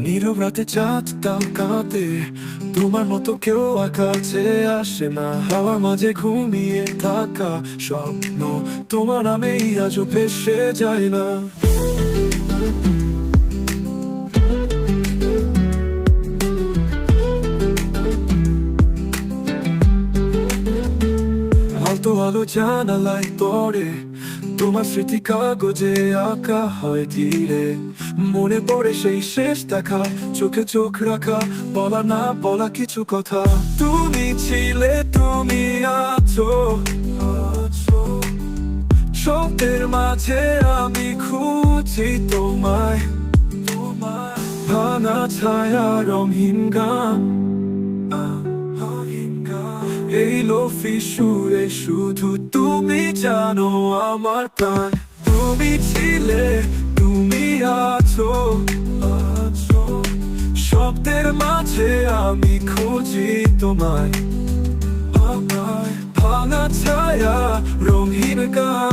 নীরব রাতে চাঁদ তাল কাঁদে, তোমার মতো কেউ আর কাছে আসে না। হাওয়ার মাঝে ঘুমিয়ে থাকা স্বপ্ন তোমার নামেই আজও ভেসে যায় না। আলতো আলো জানালায় পড়ে, তোমার স্মৃতি কাগজে আঁকা হয় ধীরে। মনে পড়ে সেই শেষ দেখা, চোখে চোখ রাখা, বলা না বলা কিছু কথা। তুমি ছিলে, তুমি আছো, শব্দের মাঝে আমি খুঁজি তোমায়। ভাঙা ছায়া রঙহীন গান, এই লোফি সুরে শুধু তুমি জানো আমার প্রাণ। তুমি ছিলে, তুমি আছো, শব্দের মাঝে আমি খুঁজি তোমায়। ভাঙা ছায়া রঙহীন গান,